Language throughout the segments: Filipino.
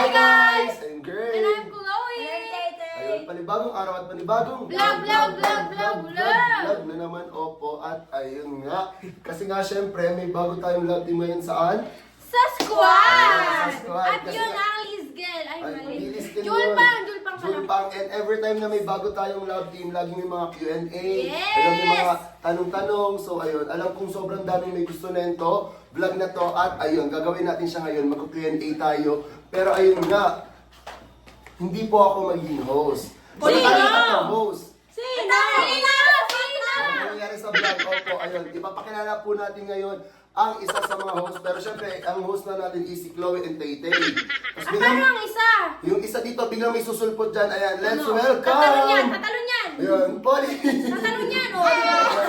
Hi guys! I'm And Gray! I'm Chloe! Ayun, panibagong araw at panibagong Vlog na naman, opo. At ayun nga, kasi nga syempre may bago tayong love team ngayon saan? Sa squad! Sa squad. At Kasi yun nga- ang Lizgel. Ay, mali. Lizgel Julpang ka lang. Julpang. And every time na may bago tayong love team, laging may mga Q&A. Yes! Alam, may mga tanong-tanong. So ayun, alam kong sobrang daming may gusto na ito. Vlog na to. At ayun, gagawin natin siya ngayon. Mag-Q&A tayo. Pero ayun nga, hindi po ako magiging host. Sino? Ang host. Sino? Ano nangyari sa vlog? Opo, ayun. Ipapakilala po natin ngayon ang isa sa mga host. Pero syempre, ang host na natin is si Chloe and Tay-Tay. Tapos biglang, Ano ang isa? yung isa dito, biglang may susulpot dyan. Ayan, let's Ano? welcome! Tatalon yan! Tatalon yan! Ayun, Polly! Tatalon yan! Oh.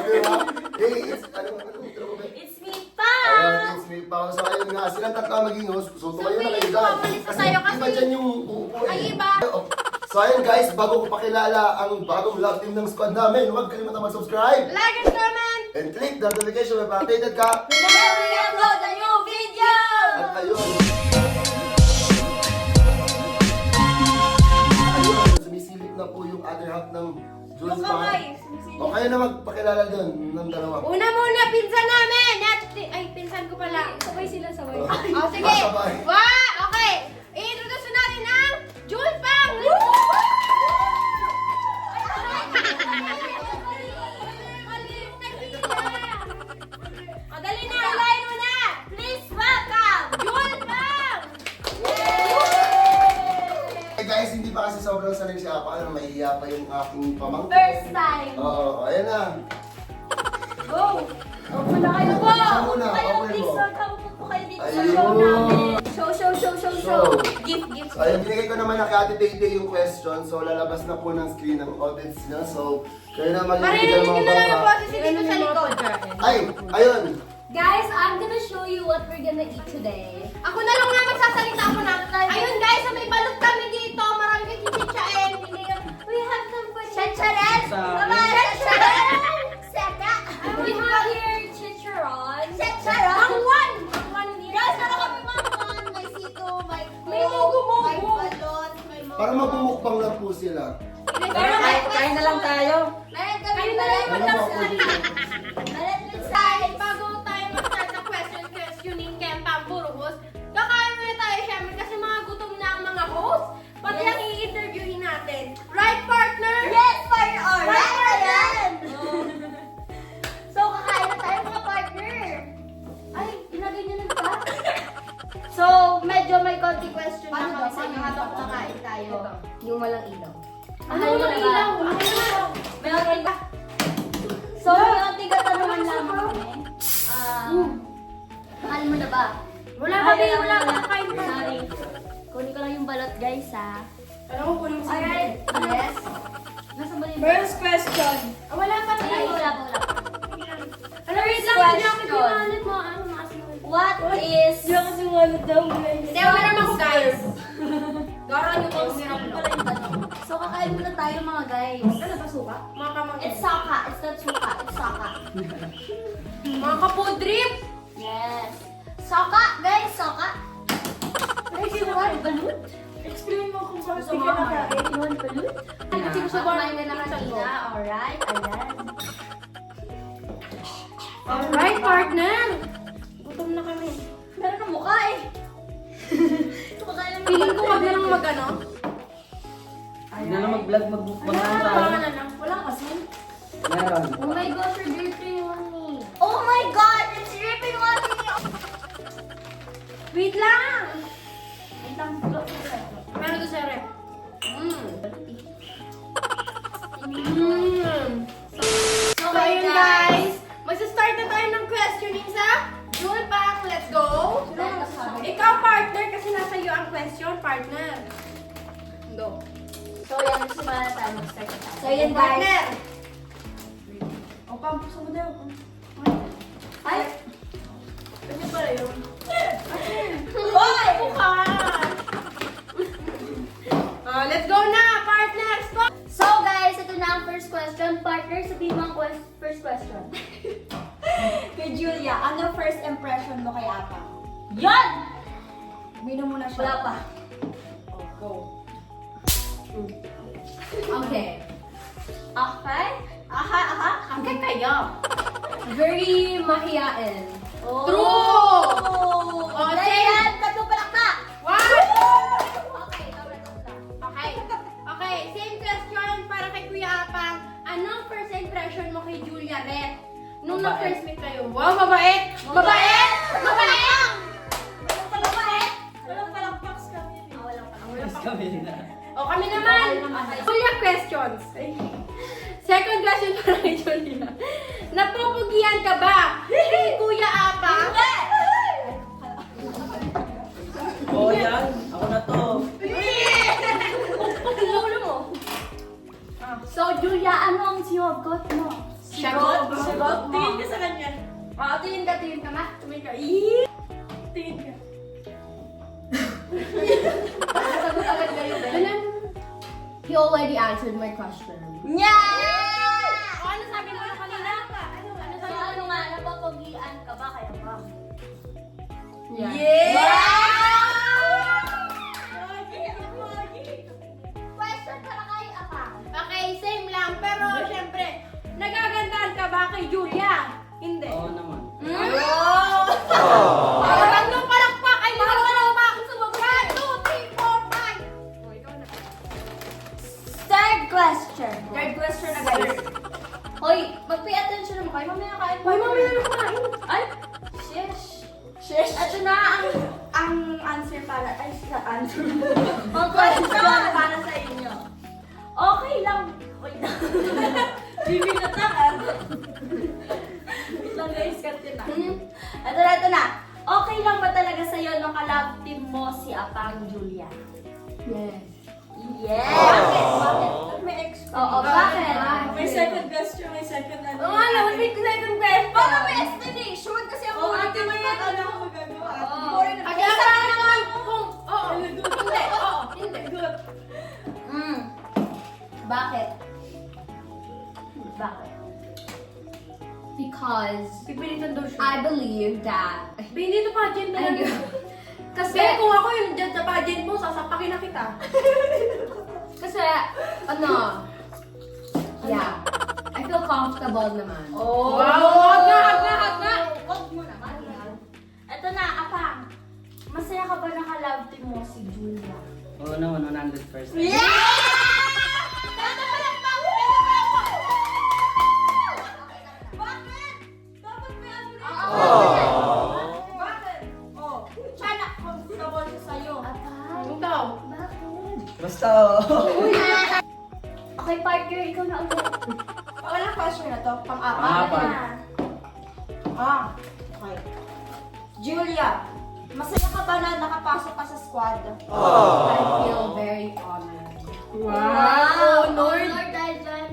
Diba? Hey, it's, anong intro ko ba? It's me pa! Ayun, it's me, Pao. So ayun nga, silang tatlo ang maging host. So tumayo na kayo dyan. Papalit pa tayo kasi- iba dyan yung uupo eh. Ay, iba. So ayun guys, bago ko pakilala ang bagong love team ng squad namin, huwag kalimutan mag-subscribe Like and comment! and click the notification bell para updated ka. Whenever we upload a new video! At ayun. Ayun, sumisilip na po yung other half ng Jules Yung Bang. kamay, sumisilip. O kayo na magpakilala dun ng dalawa. Una muna, pinsan namin! Ay, pinsan ko pala. Sabay sila, sabay. Oh, sige. Sabay. Okay. I-introduce natin ang Julpang! O, dali na. Hilahin mo na. Please welcome, Julpang! Eh guys, hindi pa kasi sobrang sanay si Apa. Ano, mahihiya pa yung aking pamangkin. First time. Oo, ayan na. Go! Opo na kayo po! Siya muna, Kayo, open please mo. welcome po kayo dito sa Ayun. show namin. Show. Show. Gift. So ayun, binigay ko naman na kay Ate Tay-Tay yung question. So lalabas na po ng screen ng audience niya. So, kayo na Marinig magiging nyo na lang yung mga boses dito sa likod. Ay, ayun. Guys, I'm gonna show you what we're gonna eat today. Ako na lang nga magsasalita ako na. Ayun guys, may balot kami dito. Marami kasing chichaen. We have some questions. Chicharon! Chicharon! Seka! We have here chicharon. Chicharon! Mangwan! Mangwan here. Guys, meron kami mangwan, may sito, may May mugo-mugo. may balot, may mga... Para mabumukbang lang po sila. Pero Kain na lang tayo. Meron kami Kayo na lang yung Ano ba po dito? Meron din sa... Guys, bago tayo mag-start ng questioning kay Pamburo host, kakain muna tayo syempre kasi mga gutom na ang mga host. Pati ang i-interviewin natin. Right, partner? Yes, partner! Right, Alright, partner? ayan! So, kakain na tayo mga partner. Ay, ginaganyan pa. So, medyo may konti question na Paano kami ba? sa inyo Paano habang ba? kumakain tayo. Yung walang ilaw. Ano yung ilaw? Meron tiga. So, yung tiga tanungan lamang kami. Mahal mo na ba? Wala kami, wala kakain pa. Sorry. Kunin ko lang yung balot, guys, ha. Alam mo, kunin mo sa Alright, yes. Nasa ba yung First question. Wala pa Wala, tayo. wala, wala. Ano, wait lang, hindi ako Question. pinalit mo. Ano, maasin mo. What is... Hindi ako kasi wallet daw. Hindi, umiram ako, guys. Garan yung mga umiram Pala lang. yung tanong. So, kakain muna tayo, mga guys. Ano ba, suka? Mga kamangkin. It's saka. It's not suka. It's saka. Mga kapod drip. Yes. Saka, guys. Saka. Ay, suka. Balut? Explain mo kung bakit Gusto hindi mo? ka nakain. Iwan balut? Kasi gusto ko Kumain ka na kanina. Alright. Ayan. Alright, partner. Gutom na kami. Meron ng mukha eh. Kumakain lang ng Feeling ko balut. wag na lang mag-ano. Hindi na lang mag-vlog, mag-mukbang Ano lang ang tayo. pangalan lang? Wala kasi. Meron. Oh my gosh, you're dripping on me. Oh my god, it's dripping on me. Wait lang. Wait lang, block ko sa ito. Meron to sa rep. So, ayun guys. Magsa-start na tayo ng questioning sa Julpang. Let's go. Ikaw, partner, kasi nasa iyo ang question, partner. Go. So yan, simula na tayo, mag-start na tayo. So, yan, partner. O, pampuso mo daw. Ay! Ano pala yun? Hoy! Mukha! Let's go na, partner. Stop. So guys, ito na ang first question. Partner, sabihin mo ang first question. Kay Julia, ano first impression mo kay Apa? Yan! Uminom mo na siya. Wala pa. Go. Okay. Okay? Okay kayo. Very mahiyain. Oh. True! Oh, Dayan, tatlong palakpak! What? Okay, tama. Okay. Okay, same question para kay Kuya Apang. Anong first impression mo kay Julia Red? Nung Mabait. na-first meet kayo. Wow, mabait! Mabait! Mabait! Walang palakpak! Walang palakpaks kami. Walang Mas kami na. O kami naman! Julia questions. Second question para kay Julia. Napupugian ka ba kay Kuya Apang? Oo yan. Ako na to. Ulo mo. So, Julia, ano ang siwagot mo? Sagot. Sagot mo. Tingin ka sa kanya. Tingin ka ma. Tumingin ka. Ih! Tingin ka. Sagot agad kayo, Ben. Alam. He already answered my question. O, ano sabi mo na kanina? Ano So, sabi mo? ano nga, napapagian ka ba kaya ba? Question para kay Apang. Okay, same lang. Pero, syempre, nagagandahan ka ba kay Julia? Hindi. Oo naman. Tatlong palakpak ay palakpak. 1, 2, 3, 4, 5. O, ikaw na. Third question. Third question na, guys. Hoy, mag-pay attention naman kayo. Mamaya kain. Hoy, mamaya na kumain. Ay! Sheesh! Sheesh! Ito na ang answer para... Ay, sa answer. Ang question para sa inyo. Okay lang. Wait lang. Bibinatakan. Wait lang guys, cut yun na. Ito na. Okay lang ba talaga sa'yo nung ka-love team mo si Apang Julia? Yes. Yes! Bakit? May ex. Oo, bakit? May second question, may second ano. Oo nga, naman may second question. Para may explanation kasi ako Oo, ate, may ano ako magagawa. Boring na. Kaya sa akin naman kung oo. Hindi. Oo. Hindi. Good. Bakit? Bakit? Because Pipilitan daw siya. I believe that... Hindi ito pageant na lang. Kasi, Kasi kung ako yung dyan sa pageant mo, sasapakin na kita. kasi, ano, yeah, I feel comfortable naman. Oh. Wow! Hag na! Wag mo naman. Ito na, Apang. Masaya ka ba naka-love team mo si Julia? Oo naman, 100%. Bakit? Dapat may ano na. Bakit? Oh, Chana, comfortable siya sa'yo. Ano daw? Bakit? Basta, Okay, partner, ikaw na ulit. Walang question na to. Pang-apat. Pang-apat. Okay. Julia, masaya ka ba na nakapasok ka sa squad? I feel very honored. Wow! Honored. Honor dahil dyan.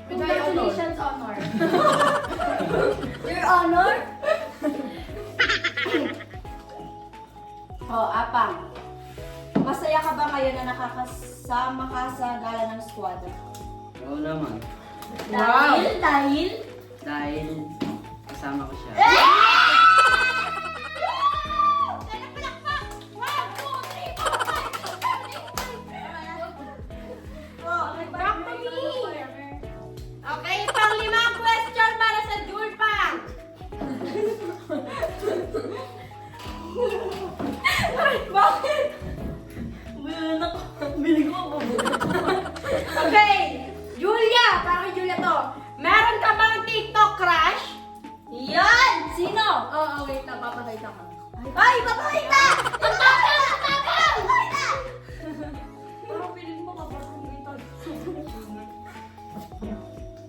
Congratulations, Honor. Your honor? Oh, Apang. Masaya ka ba ngayon na nakakasama ka sa gala ng squad? oo naman. Wow. Dahil? Dahil kasama ko siya. Back to me. Okay, pang-limang question para sa Julpang. Bakit? Bilig mo Okay, Julia, para kay Julia to. Meron ka bang TikTok crush? Yan! Sino? Oo, wait na, papakita ko. Ay, papakita! Papakita! Parang piling mo kapag ito.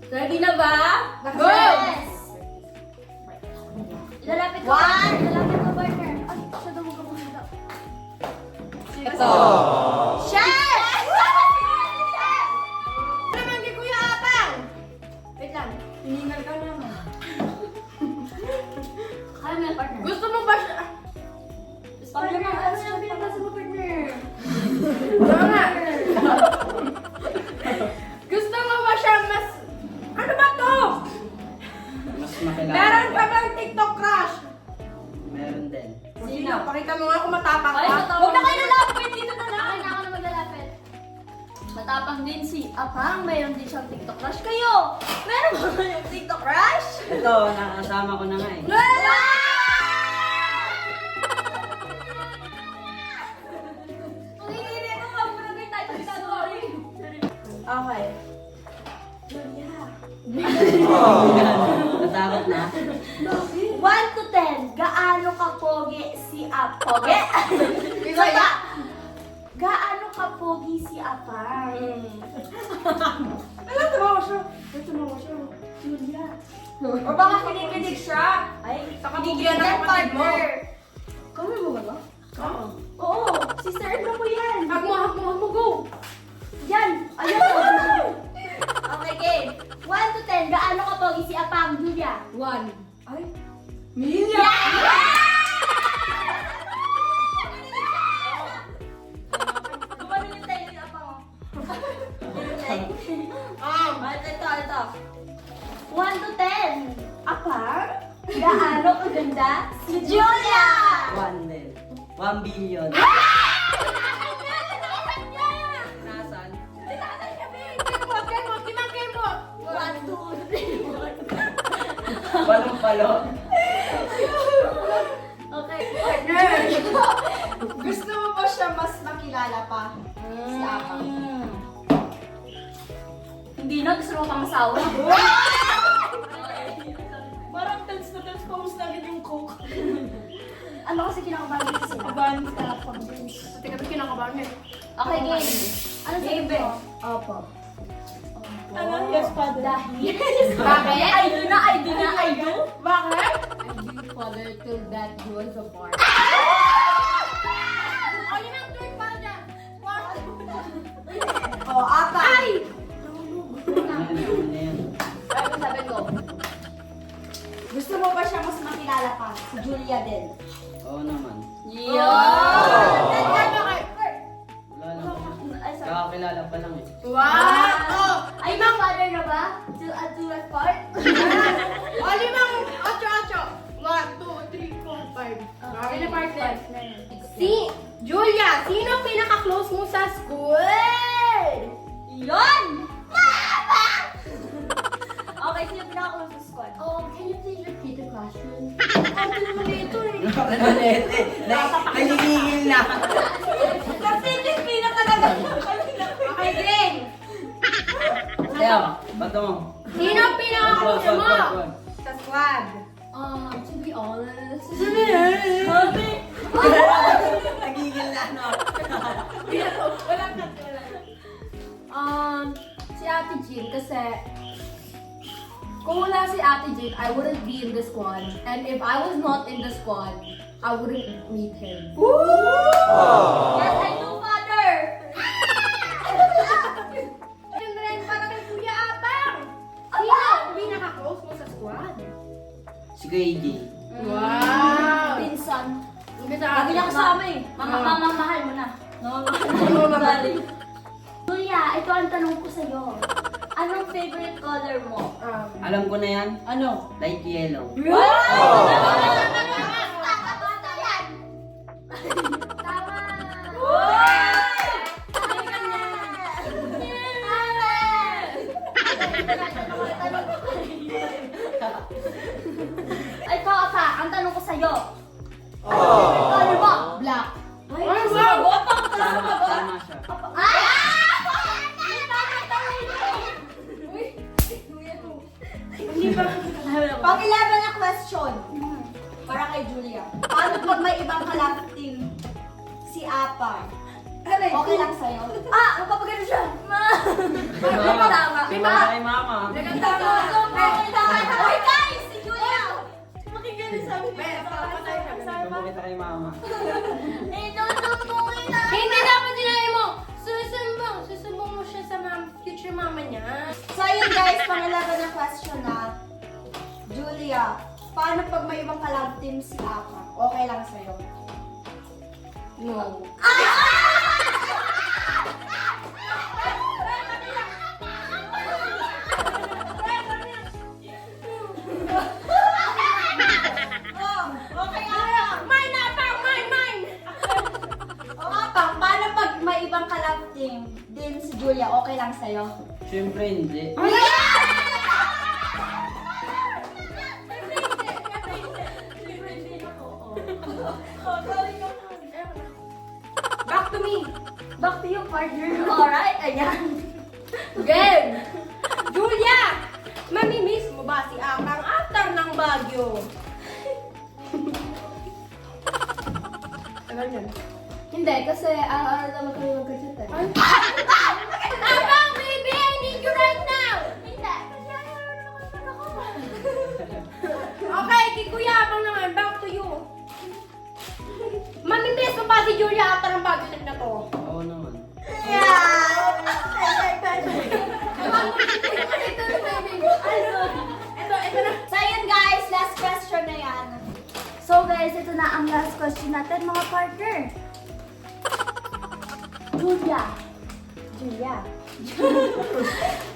Ready na ba? Go! Yes! Lalapit ko. Lalapit ko, partner. Ay, siya daw magkapunta. Ito. Chef! Chef! Ano naman kay Kuya Apang? Wait lang, hiningal ka naman. Kaya mo yan, partner. Gusto mo ba siya? Partner, ano yung pinagkasa mo, partner? Wala nga. Gusto mo ba siya mas... Ano ba to? Mas makilala. Meron ka bang TikTok crush? Meron din. Sino? Pakita mo nga kung matapang Ay, ka. huwag na kayo lalapit. Dito na lang. Ay, na ako na maglalapit. Apang, mayroon din siyang TikTok crush. Kayo, meron ba kayong TikTok crush? Ito, nakasama ko na nga eh. Okay. Julia. Natakot na. 1 to 10, gaano ka pogi si Pogi? Bisaya. Gaano ka pogi si Apang? Alam, tumawa siya. Ay, tumawa siya. Julia. O baka kinikilig siya. Ay, Sa kabugyan ng yan, kapatid mo. partner. Kamay mo ba ba? Oo. Oo, sister Edna mo yan. Hag mo, go. Yan, ayan. Okay, game. 1 to 10, gaano ka pogi si Apang, Julia? 1. Ay, Milya! gumano yung tayo ni Apang, oh. Ito. 1 to 10, Apang, gaano kaganda si Julia? 1 din. 1 billion. Nasaan? Kimot. 1, 2, 3, 4. Walong palo. Okay, Gusto mo ba siya mas makilala pa? Si Apang. Hindi na, gusto mo pang asawa. Parang tense na tense. Kamusta agad yung coke? Ano kasi kinakabahan dito sila? Kabahan sa Apang. Pati kami kinakabahan niya. Okay, game. Ano sabi Game. mo? Opo. Ano? Yes, father. Dahil. Bakit? I do. Bakit? Father till that was apart. O, yun ang third para dyan. Oh, apa. Ay! Ano yan? Ano sabi ko? Gusto mo ba siya mas makilala pa? Si Julia din. Oo naman. Wala lang. Ay, sorry. Kakakilala pa lang eh. Wow! Ay, mang father na ba? Till that part? O, limang 8. 1, 2, 3, 4, 5. Okay na partner. Si Julia, sino pinaka-close mo sa school? Yon! Mama! Okay, sino pinaka-close sa squad? Oh, can you please repeat the question? Ano naman ito eh? Nanigigil na. Kasi yung pinaka-talaga. Okay, game. Kaya, bato mo. Sino pinaka-close mo? Wag. Sa squad. To be honest, Nagigil na, no? si Ate Jean kasi kung wala si Ate Jean, I wouldn't be in the squad. And if I was not in the squad, I wouldn't meet him. Yes, I do, father! Yun rin para kay Kuya Apang. Sino pinaka-close mo sa squad? Si Kuya AJ. Wow! Pinsan. Imbita Lagi niya kasama eh. Mama, mahal mo na. Sorry. Julia, ito ang tanong ko sa'yo. Anong favorite color mo? Alam ko na yan. Ano? Light yellow. Ay, Papa, ang tanong ko sa'yo. Favorite color mo? Black. Ay, wow! Tama siya. Ay! Pang-11 na question. Para kay Julia. Paano pag may ibang kalapit team si Apa? Okay lang sa'yo? Magpapagano siya. Ma! Tama. Sumama kay mama. Uy, guys! Si Julia! Makinggan niyo sabi Sumama kita kay mama. Hindi dapat sinabi mo. Susumbong mo siya sa future mama niya. So yun guys, pang-11 na question na. Julia, paano pag may ibang kalab team si Apa? Okay lang sa'yo? No. Okay nga. Mine na, Apang! Mine! O nga pa, paano pag may ibang kalab team, din si Julia, okay lang sa'yo? Siyempre hindi. Back to me. Back to you, partner. Alright, ayan. Game! Julia! Mamimiss mo ba si Akang after ng Baguio? Tagal yan. Hindi, kasi araw-araw naman kami magkachat eh. Akang, baby! I need you right now! Hindi, kasi ayaw naman ako. Okay, kikuyabang naman. Back to you. Mamimiss mo ba si Julia after ng Baguio trip na to? Oo naman. Ito na. So yun guys, last question na yan. So guys, ito na ang last question natin mga partner. Julia.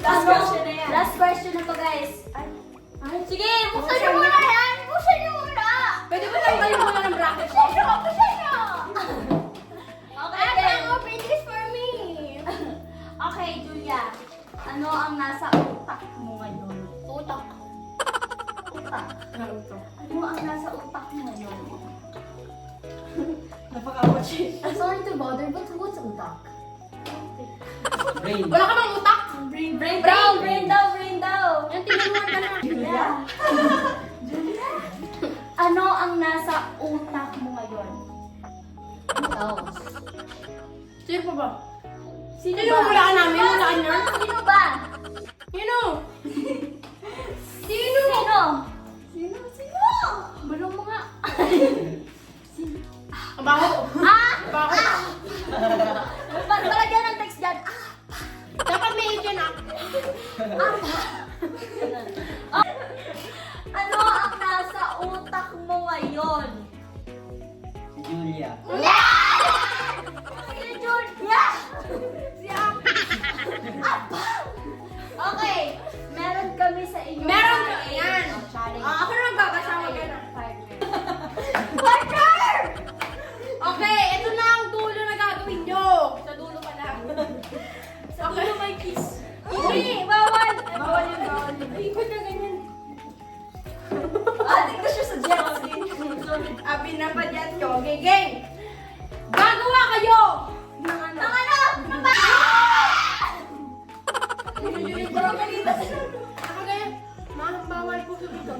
Last question na yan. Last question na to guys. Ay, sige, buksan niyo muna yan. Buksan niyo muna. Pwede ba tanggalin mo na ng bracket ko? Buksan niyo. Okay, then. Open this for me. Okay, Julia. Ano ang nasa utak mo ngayon? Utak. Utak. Ano ang nasa utak mo ngayon? Napaka-watch. Sorry to bother, but what's utak? Brain. Wala ka bang utak? Brain daw. Yung tinuruan ka na. Julia. Ano ang nasa utak mo ngayon? Else. Sino pa ba? Sino Sino yung wala ka namin? Wala ka niya? Sino ba? Sino? Sino? Bulong mo nga. Ang baho. Ah! Baho. Palagyan ng text dyan. Dapat may agent ah. Ano ang nasa utak mo ngayon? Si Julia. Si Julia! Si Ak. Okay, meron kami sa inyo. Meron ka. Yan. Challenge. Ako naman kakasama ka na. Partner! Okay, ito na ang dulo na gagawin nyo. Sa dulo pa lang. Sa dulo may kiss. Hindi, bawal. Bawal yun. Ay, ba't na ganyan? Ating ko siya sa jet ski. Abi na pa dyan ko. Okay, game. Gagawa kayo. Ng ano? Ng ba? Ako ganyan. Bawal po dito.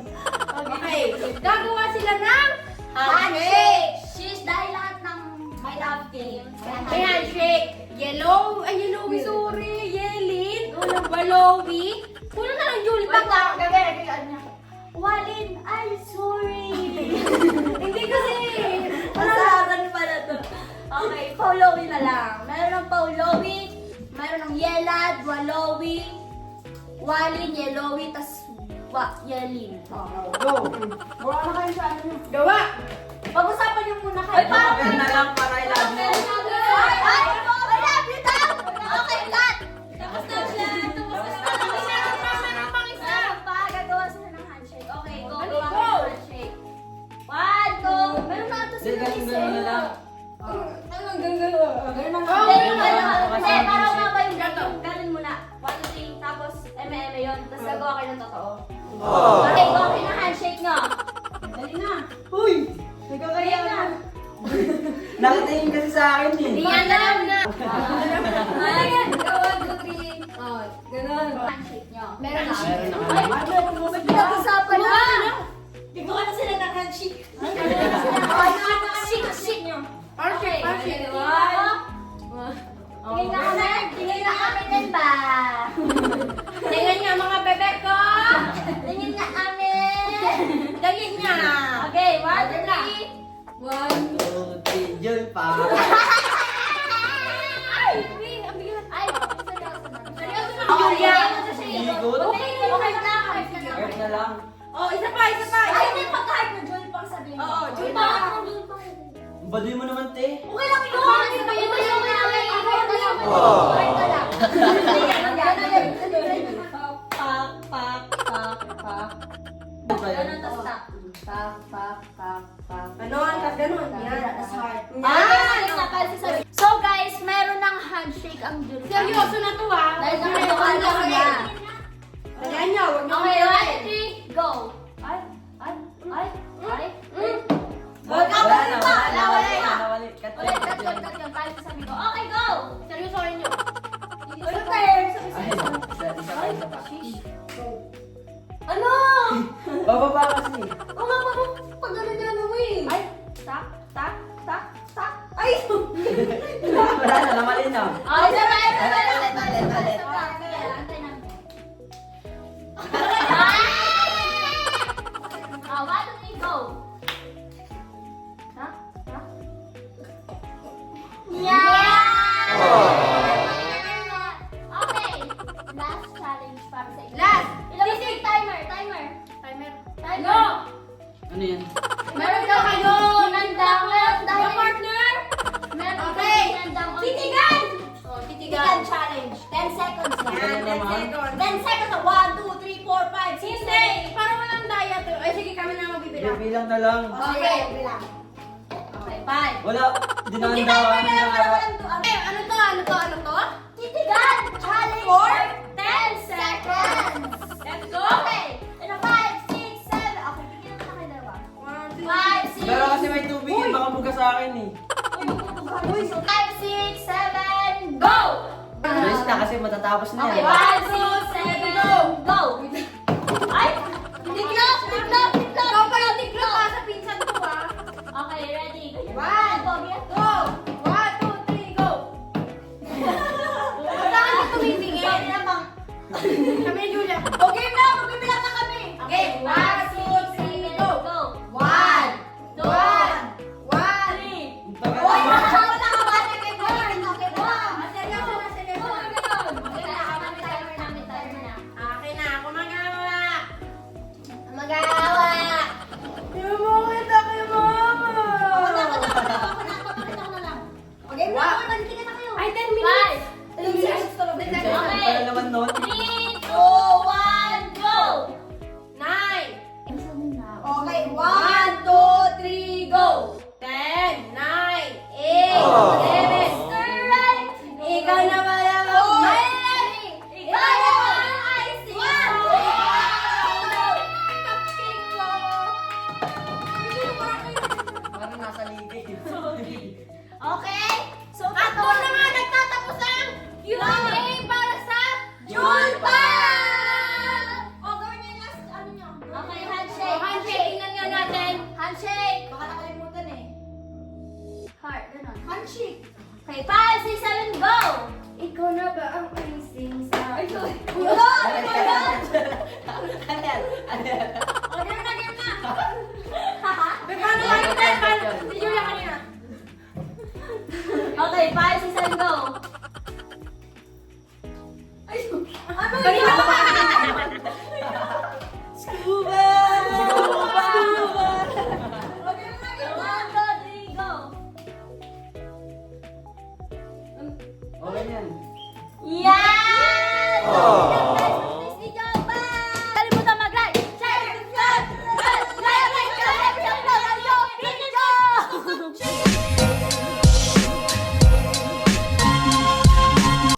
Okay, gagawa sila ng handshake. She's dahil lahat ng my love team. May handshake. Yellow. Ay, yellowy, sorry. Yelin. Walowy. Kulang na lang Julie. Wait lang, gagawin niya. Walin, I'm sorry. Hindi kasi. Pasaran pala to. Okay, Paulowi na lang. Meron ng Paulowi, meron ng Yelad, Walowi, Walin, Yelowi, tas Yelin. Go. Gawa na kayo sa ano. Gawa. Pag-usapan niyo muna kayo. Ay, parang na lang para I love you. Ay, I love you daw! Okay, cut! Tapos na siya. Meron pa, gagawa sila ng handshake. Okay, go. Gawa kayo ng handshake. 1, 2, meron na ito sila Hindi, ganun na lang. Hindi, parang nga ba yung ganun muna. 1, 2, 3, tapos eme yun. Tapos gagawa kayo ng totoo. Okay, gawa kayo ng handshake nyo. Dali na. Uy! Dali na. Nakatingin kasi sa akin eh. Hindi yan alam na. Ayan, gawa, 2, 3. Oh, ganun. Handshake nyo. Meron na. Meron na Ay, kami. ba't pinag-usapan na? Gawa na sila ng handshake. Shake nyo. Handshake. Handshake. Tingin na kami. Tingin na kami din ba? Tingnan niya mga bebek ko. Tingin na kami. Tingin niya. Okay, 1, 2, 3. 2, 3, Jul pa. Ay, ang bigat. Ay, seryoso na. Julia. Bigot. Okay na. Earth na lang. Oh, isa pa, isa pa. Ay, hindi pag-heart na Jul pang sabihin. Oo, Jul pa. pa. Jul pa. Baduy mo naman, te. Okay lang yun. Okay lang yun. Okay lang. Ganun, tas stop. Ganon, tas ganon. Yan, tas heart. So guys, meron ng handshake ang June. Seryoso na to ha. Dahil Huwag niyo nakagawa na na yung sila. Lagyan niyo, huwag niyo Okay, ulitin. 1, 2, go! Ay! Wala Wala na, na, wala wala na. na. Wala. Cut Ulit, yun, cut cut yun. yun, cut yun. Kahit sasabihin ko, okay, go! Seryosohin niyo. Ano tayo? Ay, isa pa. Ano? Bababa kasi. Oo nga, pag gano'n niya mo eh. Ay, tak. Ay! Wala na, namalin na. Ay, sabay! Ulit. Antay namin. Ay! 1, 2, 3, go! Tak. Yeah! Okay, last challenge para sa inyo. Last. Ilagay ko yung timer. Timer. No! Ano yan? Meron daw kayo hinandang dahil partner. meron kayo Okay. hinandang Titigan. Oh, Titigan titigan. challenge. 10 seconds Ganun yan. 10 naman. seconds. 10 seconds. 1, 2, 3, 4, 5, 6, Hindi, para walang daya to. Ay, sige, kami na magbibilang. Bilang na lang. Okay, bilang. Okay, 5. Wala. Hindi Dinanda timer kami na lang para na. walang tuan. Eh, ano to? Titigan challenge for 10 seconds. Let's go. Okay. Ano, 5, 6, 7. Okay, tignan mo na kayo dalawa. 5, 6, Pero kasi may tubig eh. Baka buka sa akin eh. 5, 6, 7, go! Ayos na kasi matatapos na Okay, yan. 1, 2, 7, go! Ay! Tiklop! Ikaw pa yung tiklo pa sa pinsan ko, ah. Okay, ready? 1, go! 1, 2, 3, go! Saan ka tumitingin? Sorry na bang? Kami ni Julia. Okay na, magbibilang na kami. Okay, 1, 2, 3, go! 1, 2, 3. Tagal Uy, na. nakakawala ka ba? Okay, okay, Seryoso na, seryoso na. Okay na, timer na. Akin na, ako magawa. Magawa! Tumukit ako, mama. Ako na lang. Okay, Wow. magkita na kayo. Ay, 10 minutes. 10 minutes. Ang tagal naman nun. 3, 2, 1, go! 9. Okay, 1, 2, 3, go! 10, 9, 8, 7. Mr. Right! Ikaw na pala Ikaw na ang icing! Cupcake ko! Parang nasa ligay. Okay? So, Ako na nga nagtatapos ang Q&A para sa Julpa! O, gawin niyo yung last, ano nyo? Okay, handshake. handshake. Tingnan nga natin. Handshake. Baka nakalimutan eh. Heart, ganun. Handshake. Okay, 5, 6, 7, go! Ikaw na ba ang icing sa... Ay, sorry. Yun! Ano yan? O, game na, game na! Haha. Paano tayo? Si Julia kanina. Okay, 5,